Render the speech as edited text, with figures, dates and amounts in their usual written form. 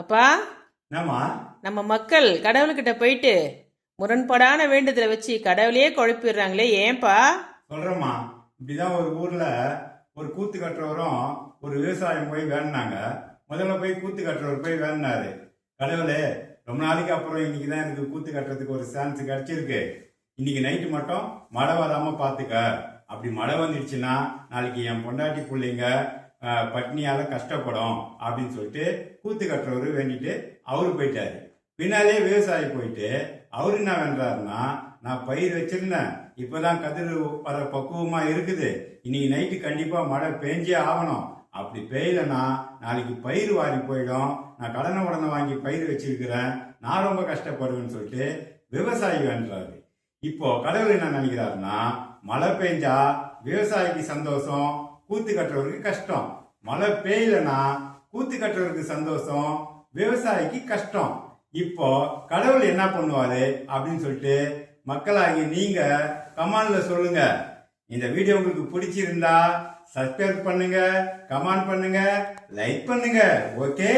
அப்பா, என்னம்மா? நம்ம மக்கள் கடவுள்கிட்ட போயிட்டு முரண்பாடான வேண்டுதலை வச்சு கடவுளையே குழப்பிடுறாங்களே, ஏன்பா? சொல்றேம்மா. இப்படிதான் ஒரு ஊர்ல ஒரு கூத்து கட்டுறவரும் ஒரு விவசாயம் போய் வேணுனாங்க. முதல்ல போய் கூத்து கட்டுறவர் போய் வேணுனாரு. கடவுளே, ரொம்ப நாளைக்கு அப்புறம் இன்னைக்கு தான் எனக்கு கூத்து கட்டுறதுக்கு ஒரு சான்ஸ் கிடைச்சிருக்கு. இன்னைக்கு நைட்டு மட்டும் மழை வராம பாத்துக்க. அப்படி மழை வந்துடுச்சுன்னா நாளைக்கு என் பொண்டாட்டி பிள்ளைங்க பட்னியால கஷ்டப்படும் அப்படின்னு சொல்லிட்டு கூத்து கட்டுறவரு வேண்டிட்டு அவரு போயிட்டாரு. பின்னாலே விவசாயி போயிட்டு அவரு என்ன வேண்டாருன்னா, நான் பயிர் வச்சிருந்தேன், இப்பதான் கதிர் வர பக்குவமா இருக்குது, இன்னைக்கு நைட்டு கண்டிப்பா மழை பெஞ்சே ஆகணும், அப்படி பெய்யலன்னா நாளைக்கு பயிர் வாரி போயிடும், நான் கடனை வாங்கி பயிர் வச்சிருக்கிறேன், நான் ரொம்ப கஷ்டப்படுவேன்னு சொல்லிட்டு விவசாயி வேண்டாரு. இப்போ கடவுள் என்ன நினைக்கிறாருன்னா, மழை பெஞ்சா விவசாயிக்கு சந்தோஷம், கூத்து கட்டுறவருக்கு கஷ்டம். மழை பெய்யலன்னா கூத்து கட்டுறவருக்கு சந்தோஷம், விவசாயிக்கு கஷ்டம். இப்போ கடவுள் என்ன பண்ணுவாரு அப்படின்னு சொல்லிட்டு மக்களாகி நீங்க கமெண்ட்ல சொல்லுங்க. இந்த வீடியோ உங்களுக்கு பிடிச்சிருந்தா சப்ஸ்கிரைப் பண்ணுங்க, கமெண்ட் பண்ணுங்க, லைக் பண்ணுங்க. ஓகே.